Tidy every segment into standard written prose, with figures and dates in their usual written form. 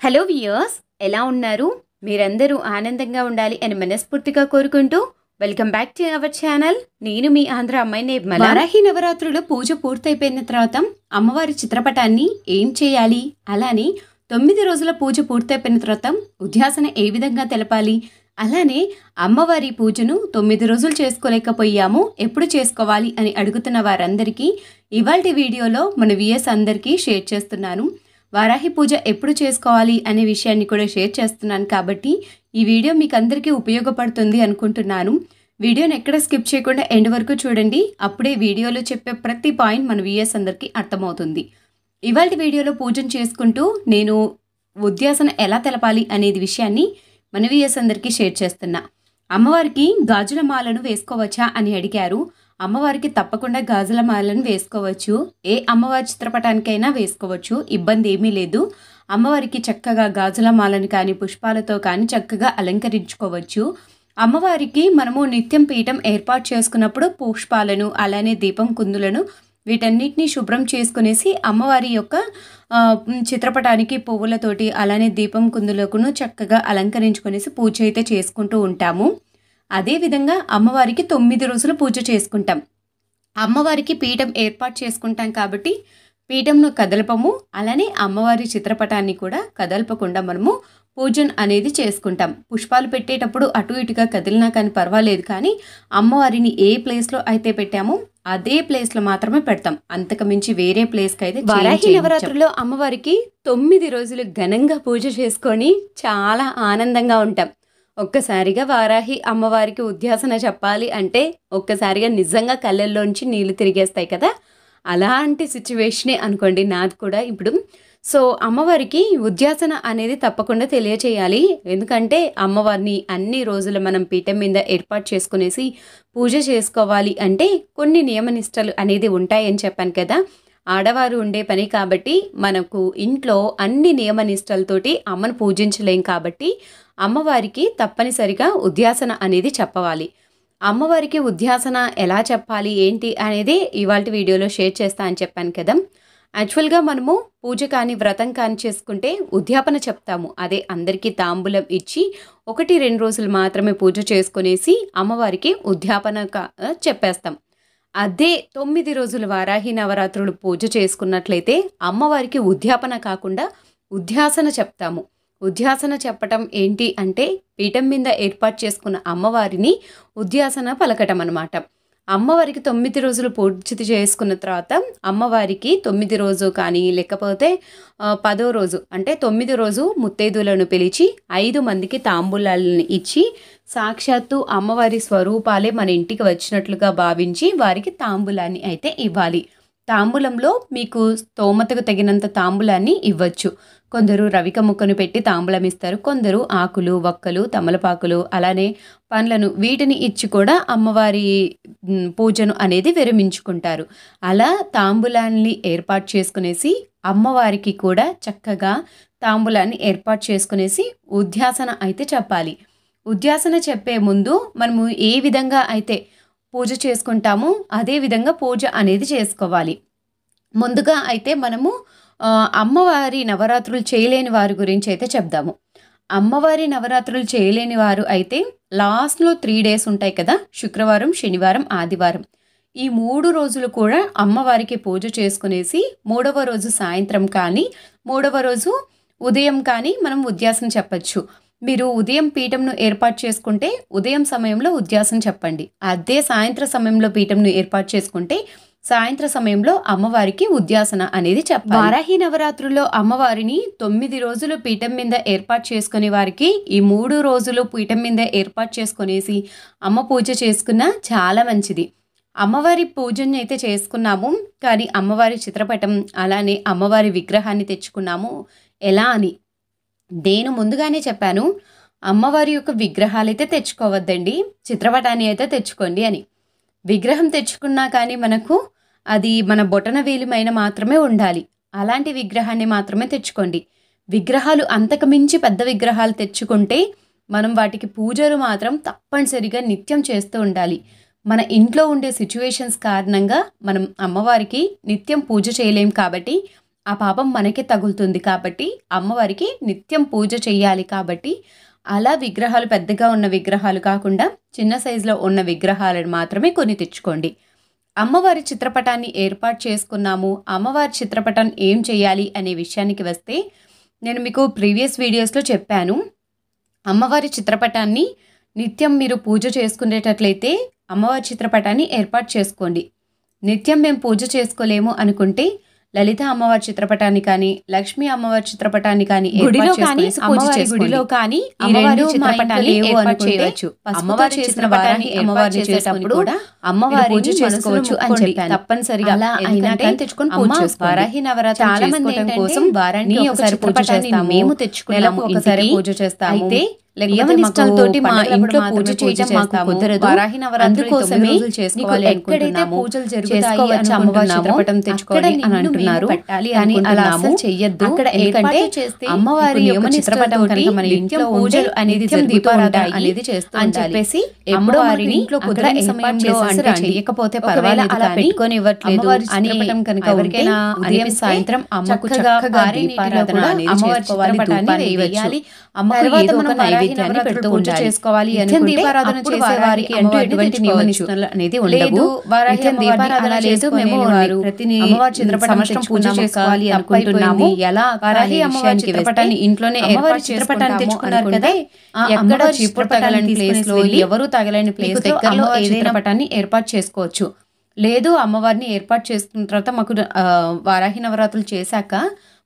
Hello viewers, ఎలా ఉన్నారు? మీరందరూ ఆనందంగా ఉండాలి అని మనస్ఫూర్తిగా కోరుకుంటూ welcome back to our channel. నేను మీ ఆంధ్ర అమ్మాయి నిర్మల. వారాహి నవరాత్రులు పూజ పూర్తయిపోయిన తర్వాత అమ్మవారి చిత్రపటాన్ని ఏం చేయాలి, అలానే 9 రోజుల పూజ పూర్తయిపోయిన తర్వాత ఉద్యాసన ఏ విధంగా తెలపాలి, అలానే అమ్మవారి పూజను 9 రోజులు చేసుకోలేకపోయాము, ఎప్పుడు చేసుకోవాలి అని అడుగుతున్న వారందరికీ ఇవాల్టి వీడియోలో మన వ్యూయర్స్ అందరికీ షేర్ చేస్తున్నాను. వారాహి పూజ ఎప్పుడు చేసుకోవాలి అనే విషయాన్ని కూడా షేర్ చేస్తున్నాను కాబట్టి ఈ వీడియో మీకు అందరికీ ఉపయోగపడుతుంది అనుకుంటున్నాను. వీడియోని ఎక్కడ స్కిప్ చేయకుండా ఎండ్ వరకు చూడండి. అప్పుడే వీడియోలో చెప్పే ప్రతి పాయింట్ మన వ్యూయర్స్ అందరికీ అర్థమవుతుంది. ఇవాల్టి వీడియోలో పూజను చేసుకుంటూ నేను ఉద్యాసన ఎలా తెలపాలి అనేది విషయాన్ని మన వ్యూయర్స్ అందరికీ షేర్ చేస్తున్నా. అమ్మవారికి గాజుల మాలను వేసుకోవచ్చా అని అడిగారు. అమ్మవారికి తప్పకుండా గాజుల మాలను వేసుకోవచ్చు. ఏ అమ్మవారి చిత్రపటానికైనా వేసుకోవచ్చు, ఇబ్బంది ఏమీ లేదు. అమ్మవారికి చక్కగా గాజుల మాలను కానీ పుష్పాలతో కానీ చక్కగా అలంకరించుకోవచ్చు. అమ్మవారికి మనము నిత్యం పీఠం ఏర్పాటు చేసుకున్నప్పుడు పుష్పాలను అలానే దీపం కుందులను వీటన్నిటిని శుభ్రం చేసుకునేసి అమ్మవారి యొక్క చిత్రపటానికి పువ్వులతోటి అలానే దీపం కుందులకును చక్కగా అలంకరించుకునేసి పూజ అయితే చేసుకుంటూ ఉంటాము. అదేవిధంగా అమ్మవారికి 9 రోజులు పూజ చేసుకుంటాం. అమ్మవారికి పీఠం ఏర్పాటు చేసుకుంటాం కాబట్టి పీఠంను కదలపము, అలానే అమ్మవారి చిత్రపటాన్ని కూడా కదలపకుండా మనము పూజను అనేది చేసుకుంటాం. పుష్పాలు పెట్టేటప్పుడు అటు ఇటుగా కదిలినా కానీ పర్వాలేదు, కానీ అమ్మవారిని ఏ ప్లేస్లో అయితే పెట్టామో అదే ప్లేస్లో మాత్రమే పెడతాం, అంతకు మించి వేరే ప్లేస్కి అయితే. వారాహి నవరాత్రుల్లో అమ్మవారికి 9 రోజులు ఘనంగా పూజ చేసుకొని చాలా ఆనందంగా ఉంటాం. ఒక్కసారిగా వారాహి అమ్మవారికి ఉద్యాసన చెప్పాలి అంటే ఒక్కసారిగా నిజంగా కళ్ళల్లోంచి నీళ్లు తిరిగేస్తాయి కదా, అలాంటి సిచ్యువేషనే అనుకోండి నాది కూడా ఇప్పుడు. సో అమ్మవారికి ఉద్యాసన అనేది తప్పకుండా తెలియచేయాలి. ఎందుకంటే అమ్మవారిని అన్ని రోజులు మనం పీఠం మీద ఏర్పాటు చేసుకునేసి పూజ చేసుకోవాలి అంటే కొన్ని నియమనిష్టలు అనేది ఉంటాయని చెప్పాను కదా. ఆడవారు ఉండే పని కాబట్టి మనకు ఇంట్లో అన్ని నియమనిష్టలతోటి అమ్మను పూజించలేం కాబట్టి అమ్మవారికి తప్పనిసరిగా ఉద్యాసన అనేది చెప్పవాలి. అమ్మవారికి ఉద్యాసన ఎలా చెప్పాలి ఏంటి అనేది ఇవాళ వీడియోలో షేర్ చేస్తా అని చెప్పాను కదా. యాక్చువల్గా మనము పూజ కానీ వ్రతం కానీ చేసుకుంటే ఉద్యాపన చెప్తాము. అదే అందరికీ తాంబూలం ఇచ్చి 1-2 రోజులు మాత్రమే పూజ చేసుకునేసి అమ్మవారికి ఉద్యాపన చెప్పేస్తాం. అదే 9 రోజులు వారాహి నవరాత్రులు పూజ చేసుకున్నట్లయితే అమ్మవారికి ఉద్యాపన కాకుండా ఉద్యాసన చెప్తాము. ఉద్యాసన చెప్పటం ఏంటి అంటే పీఠం మీద ఏర్పాటు చేసుకున్న అమ్మవారిని ఉద్యాసన పలకటం అన్నమాట. అమ్మవారికి 9 రోజులు పూజ చేసుకున్న తర్వాత అమ్మవారికి 9 రోజు కానీ లేకపోతే 10వ రోజు అంటే 9 రోజు ముత్తైదులను పిలిచి 5 మందికి తాంబూలాలను ఇచ్చి సాక్షాత్తు అమ్మవారి స్వరూపాలే మన ఇంటికి వచ్చినట్లుగా భావించి వారికి తాంబూలాన్ని అయితే ఇవ్వాలి. తాంబూలంలో మీకు స్తోమతకు తగినంత తాంబూలాన్ని ఇవ్వచ్చు. కొందరు రవిక ముక్కను పెట్టి తాంబూలం ఇస్తారు, కొందరు ఆకులు, వక్కలు, తమలపాకులు అలానే పండ్లను వీటిని ఇచ్చి కూడా అమ్మవారి పూజను అనేది విరమించుకుంటారు. అలా తాంబూలాన్ని ఏర్పాటు చేసుకునేసి అమ్మవారికి కూడా చక్కగా తాంబూలాన్ని ఏర్పాటు చేసుకునేసి ఉద్యాసన అయితే చెప్పాలి. ఉద్యాసన చెప్పే ముందు మనము ఏ విధంగా అయితే పూజ చేసుకుంటామో అదే విధంగా పూజ అనేది చేసుకోవాలి. ముందుగా అయితే మనము అమ్మవారి నవరాత్రులు చేయలేని వారి గురించి అయితే చెప్దాము. అమ్మవారి నవరాత్రులు చేయలేని వారు అయితే లాస్ట్లో 3 డేస్ ఉంటాయి కదా, శుక్రవారం, శనివారం, ఆదివారం, ఈ 3 రోజులు కూడా అమ్మవారికి పూజ చేసుకునేసి 3వ రోజు సాయంత్రం కానీ 3వ రోజు ఉదయం కానీ మనం ఉద్యాసన చెప్పచ్చు. మీరు ఉదయం పీఠంను ఏర్పాటు చేసుకుంటే ఉదయం సమయంలో ఉద్యాసన చెప్పండి. అదే సాయంత్ర సమయంలో పీఠంను ఏర్పాటు చేసుకుంటే సాయంత్ర సమయంలో అమ్మవారికి ఉద్యాసన అనేది చెప్పాలి. వారాహి నవరాత్రుల్లో అమ్మవారిని 9 రోజులు పీఠం మీద ఏర్పాటు చేసుకునే వారికి ఈ 3 రోజులు పీఠం మీద ఏర్పాటు చేసుకునేసి అమ్మ పూజ చేసుకున్నా చాలా మంచిది. అమ్మవారి పూజను అయితే చేసుకున్నాము, కానీ అమ్మవారి చిత్రపటం అలానే అమ్మవారి విగ్రహాన్ని తెచ్చుకున్నాము ఎలా అని నేను ముందుగానే చెప్పాను. అమ్మవారి యొక్క విగ్రహాలు అయితే తెచ్చుకోవద్దండి, చిత్రపటాన్ని అయితే తెచ్చుకోండి అని. విగ్రహం తెచ్చుకున్నా కానీ మనకు అది మన బొటన వేలిమైన మాత్రమే ఉండాలి, అలాంటి విగ్రహాన్ని మాత్రమే తెచ్చుకోండి. విగ్రహాలు అంతకు మించి పెద్ద విగ్రహాలు తెచ్చుకుంటే మనం వాటికి పూజలు మాత్రం తప్పనిసరిగా నిత్యం చేస్తూ ఉండాలి. మన ఇంట్లో ఉండే సిచ్యువేషన్స్ కారణంగా మనం అమ్మవారికి నిత్యం పూజ చేయలేం కాబట్టి ఆ పాపం మనకే తగులుతుంది. కాబట్టి అమ్మవారికి నిత్యం పూజ చేయాలి. కాబట్టి అలా విగ్రహాలు పెద్దగా ఉన్న విగ్రహాలు కాకుండా చిన్న సైజులో ఉన్న విగ్రహాలను మాత్రమే కొని తెచ్చుకోండి. అమ్మవారి చిత్రపటాన్ని ఏర్పాటు చేసుకున్నాము. అమ్మవారి చిత్రపటాన్ని ఏం చేయాలి అనే విషయానికి వస్తే, నేను మీకు ప్రీవియస్ వీడియోస్లో చెప్పాను. అమ్మవారి చిత్రపటాన్ని నిత్యం మీరు పూజ చేసుకునేటట్లయితే అమ్మవారి చిత్రపటాన్ని ఏర్పాటు చేసుకోండి. నిత్యం మేము పూజ చేసుకోలేము అనుకుంటే లలిత అమ్మవారి చిత్రపటాన్ని కానీ, లక్ష్మీ అమ్మవారి చిత్రపటాన్ని కానీ గుడిలో కానీ అమ్మవారి చిత్రపటాన్ని ఏర్పాటు చేయవచ్చు. అమ్మవారి చిత్రపటాన్ని అమ్మవారిని చేసేటప్పుడు కూడా అమ్మవారి పూజ చేసుకోవచ్చు అని చెప్పాను. తప్పనిసరిగా అలా అయినా తెచ్చుకొని పూజ చేసుకోండి. వారాహి నవరాత్రి చాలా మంది కోసం వారానికి ఒకసారి పూజ చేస్తాము. మేము తెచ్చుకున్నాము, ఒకసారి పూజ చేస్తాము. అయితే నియమనిష్టలతోటి మా ఇంట్లో పూజ చేయడం మాకు కుదరదు. వారాహి నవరాత్రి అందుకోసమే చేసుకోవాలి ఎక్కడైతే పూజలు జరుగుతాయి అని అమ్మవారి చిత్రపటం తెచ్చుకోవాలి అని అంటున్నారు. కానీ అలా అసలు చెయ్యొద్దు. అక్కడ ఏంటంటే అమ్మవారి యొక్క చిత్రపటం కనుక మన ఇంట్లో పూజలు అనేది దీపారాధన అనేది చేస్తూ అని చెప్పేసి అమ్మవారిని ఇంట్లో కుదరని సమయంలో అంటే చేయకపోతే పర్వాలేదు, అలా పెట్టుకొని ఇవ్వట్లేదు అని కనుక ఎవరికైనా ఉదయం సాయంత్రం అమ్మకు చక్కగా దీపారాధన అనేది చేసుకోవాలి, వేయాలి. అమ్మవారి ఏదో ఒక నైవేద్యాన్ని పెడుతూ చేసుకోవాలి అనుకుంటే దీపారాధన చేసేవారికి అంటూ ఎటువంటి నియమనిష్టలు అనేది ఉండవు. నిత్యం దీపారాధన లేదు, మేము అమ్మవారి చిత్రపటం పూజ చేసుకోవాలి అనుకుంటున్నాము. ఎలా వారాహి అమ్మవారి చిత్రపటాన్ని ఇంట్లోనే అమ్మవారి చిత్రపటాన్ని తెచ్చుకున్నారు కదా, ఎక్కడ చీపురు తగలని ప్లేస్ లో, ఎవరు తగలని ప్లేస్ దగ్గరలో ఏదైనా పటాన్ని ఏర్పాటు చేసుకోవచ్చు. లేదు అమ్మవారిని ఏర్పాటు చేసుకున్న తర్వాత మాకు వారాహి నవరాత్రులు చేశాక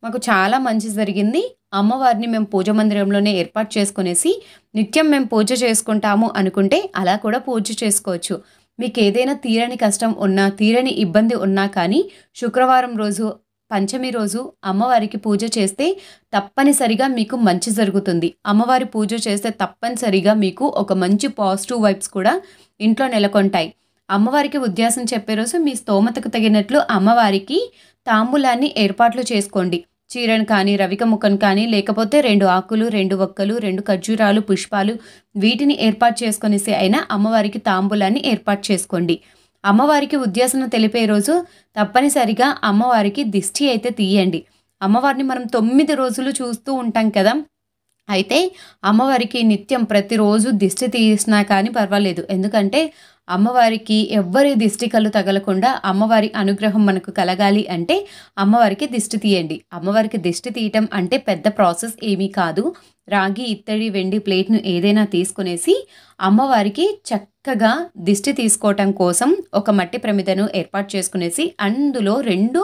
మాకు చాలా మంచి జరిగింది. అమ్మవారిని మేము పూజ మందిరంలోనే ఏర్పాటు చేసుకునేసి నిత్యం మేము పూజ చేసుకుంటాము అనుకుంటే అలా కూడా పూజ చేసుకోవచ్చు. మీకు ఏదైనా తీరని కష్టం ఉన్నా, తీరని ఇబ్బంది ఉన్నా కానీ శుక్రవారం రోజు, పంచమి రోజు అమ్మవారికి పూజ చేస్తే తప్పనిసరిగా మీకు మంచి జరుగుతుంది. అమ్మవారి పూజ చేస్తే తప్పనిసరిగా మీకు ఒక మంచి పాజిటివ్ వైబ్స్ కూడా ఇంట్లో నెలకొంటాయి. అమ్మవారికి ఉద్యాసం చెప్పే రోజు మీ స్తోమతకు తగినట్లు అమ్మవారికి తాంబూలాన్ని ఏర్పాట్లు చేసుకోండి. చీరను కానీ, రవిక ముక్కను కానీ, లేకపోతే 2 ఆకులు, 2 ఒక్కలు, 2 ఖర్జూరాలు, పుష్పాలు వీటిని ఏర్పాటు చేసుకొనేసి అయినా అమ్మవారికి తాంబూలాన్ని ఏర్పాటు చేసుకోండి. అమ్మవారికి ఉద్యాసన తెలిపే రోజు తప్పనిసరిగా అమ్మవారికి దిష్టి అయితే తీయండి. అమ్మవారిని మనం 9 రోజులు చూస్తూ ఉంటాం కదా, అయితే అమ్మవారికి నిత్యం ప్రతిరోజు దిష్టి తీసినా కానీ పర్వాలేదు. ఎందుకంటే అమ్మవారికి ఎవ్వరి దిష్టి కళ్ళు తగలకుండా అమ్మవారి అనుగ్రహం మనకు కలగాలి అంటే అమ్మవారికి దిష్టి తీయండి. అమ్మవారికి దిష్టి తీయటం అంటే పెద్ద ప్రాసెస్ ఏమీ కాదు. రాగి, ఇత్తడి, వెండి ప్లేట్ను ఏదైనా తీసుకునేసి అమ్మవారికి చక్కగా దిష్టి తీసుకోవటం కోసం ఒక మట్టి ప్రమిదను ఏర్పాటు చేసుకునేసి అందులో 2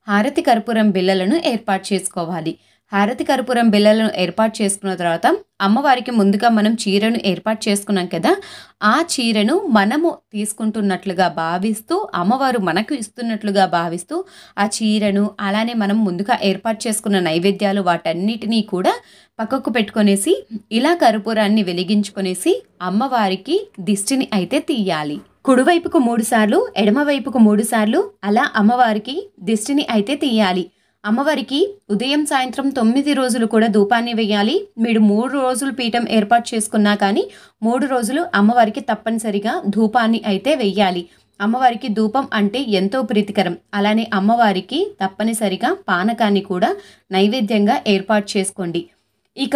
హారతి కర్పూరం బిళ్ళలను ఏర్పాటు చేసుకోవాలి. హారతి కర్పూరం బిళ్ళలను ఏర్పాటు చేసుకున్న తర్వాత అమ్మవారికి ముందుగా మనం చీరను ఏర్పాటు చేసుకున్నాం కదా, ఆ చీరను మనము తీసుకుంటున్నట్లుగా భావిస్తూ, అమ్మవారు మనకు ఇస్తున్నట్లుగా భావిస్తూ ఆ చీరను, అలానే మనం ముందుగా ఏర్పాటు చేసుకున్న నైవేద్యాలు వాటన్నిటినీ కూడా పక్కకు పెట్టుకొనేసి ఇలా కర్పూరాన్ని వెలిగించుకొనేసి అమ్మవారికి దిష్టిని అయితే తీయాలి. కుడివైపుకు 3 సార్లు, ఎడమవైపుకు 3 సార్లు అలా అమ్మవారికి దిష్టిని అయితే తీయాలి. అమ్మవారికి ఉదయం సాయంత్రం 9 రోజులు కూడా ధూపాన్ని వేయాలి. మీరు 3 రోజులు పీఠం ఏర్పాటు చేసుకున్నా కానీ 3 రోజులు అమ్మవారికి తప్పనిసరిగా ధూపాన్ని అయితే వేయాలి. అమ్మవారికి ధూపం అంటే ఎంతో ప్రీతికరం. అలానే అమ్మవారికి తప్పనిసరిగా పానకాన్ని కూడా నైవేద్యంగా ఏర్పాటు చేసుకోండి. ఇక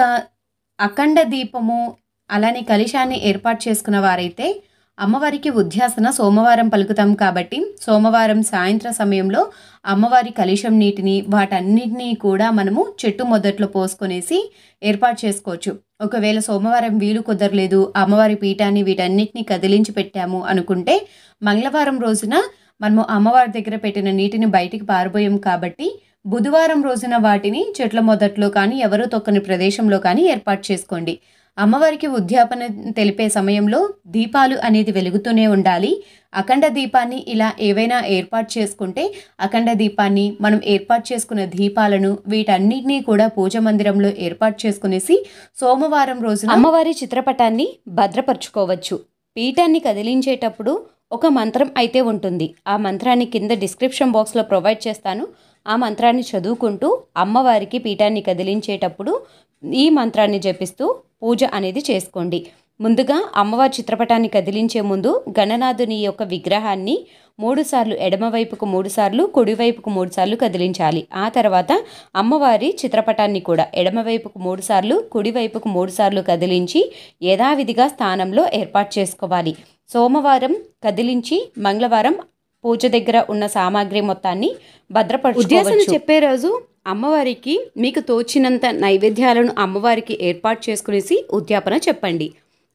అఖండ దీపము, అలానే కలశాన్ని ఏర్పాటు చేసుకున్న వారైతే అమ్మవారికి ఉద్యాసన సోమవారం పలుకుతాం కాబట్టి సోమవారం సాయంత్ర సమయంలో అమ్మవారి కలశం నీటిని వాటన్నిటినీ కూడా మనము చెట్టు మొదట్లో పోసుకొనేసి ఏర్పాటు చేసుకోవచ్చు. ఒకవేళ సోమవారం వీలు కుదరలేదు, అమ్మవారి పీఠాన్ని వీటన్నిటిని కదిలించి పెట్టాము అనుకుంటే మంగళవారం రోజున మనము అమ్మవారి దగ్గర పెట్టిన నీటిని బయటికి పారబోయాం కాబట్టి బుధవారం రోజున వాటిని చెట్ల మొదట్లో కానీ ఎవరూ తొక్కని ప్రదేశంలో కానీ ఏర్పాటు చేసుకోండి. అమ్మవారికి ఉద్యాపన తెలిపే సమయంలో దీపాలు అనేది వెలుగుతూనే ఉండాలి. అఖండ దీపాన్ని ఇలా ఏవైనా ఏర్పాటు చేసుకుంటే అఖండ దీపాన్ని, మనం ఏర్పాటు చేసుకున్న దీపాలను వీటన్నిటినీ కూడా పూజ మందిరంలో ఏర్పాటు చేసుకునేసి సోమవారం రోజున అమ్మవారి చిత్రపటాన్ని భద్రపరచుకోవచ్చు. పీఠాన్ని కదిలించేటప్పుడు ఒక మంత్రం అయితే ఉంటుంది. ఆ మంత్రాన్ని కింద డిస్క్రిప్షన్ బాక్స్లో ప్రొవైడ్ చేస్తాను. ఆ మంత్రాన్ని చదువుకుంటూ అమ్మవారికి పీఠాన్ని కదిలించేటప్పుడు ఈ మంత్రాన్ని జపిస్తూ పూజ అనేది చేసుకోండి. ముందుగా అమ్మవారి చిత్రపటాన్ని కదిలించే ముందు గణనాథుని యొక్క విగ్రహాన్ని 3 సార్లు ఎడమవైపుకు 3 సార్లు కుడివైపుకు 3 సార్లు కదిలించాలి. ఆ తర్వాత అమ్మవారి చిత్రపటాన్ని కూడా ఎడమవైపుకు 3 సార్లు కుడివైపుకు 3 సార్లు కదిలించి యథావిధిగా స్థానంలో ఏర్పాటు చేసుకోవాలి. సోమవారం కదిలించి మంగళవారం పూజ దగ్గర ఉన్న సామాగ్రి మొత్తాన్ని భద్రపరచుకోవచ్చు. ఉద్యాసన చెప్పే రోజు అమ్మవారికి మీకు తోచినంత నైవేద్యాలను అమ్మవారికి ఏర్పాటు చేసుకునేసి ఉద్యాపన చెప్పండి.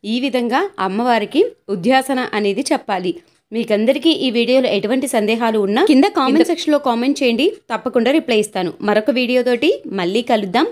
ఈ విధంగా అమ్మవారికి ఉద్యాసన అనేది చెప్పాలి. మీకందరికీ ఈ వీడియోలో ఎటువంటి సందేహాలు ఉన్నా కింద కామెంట్ సెక్షన్లో కామెంట్ చేయండి, తప్పకుండా రిప్లై ఇస్తాను. మరొక వీడియోతోటి మళ్ళీ కలుద్దాం.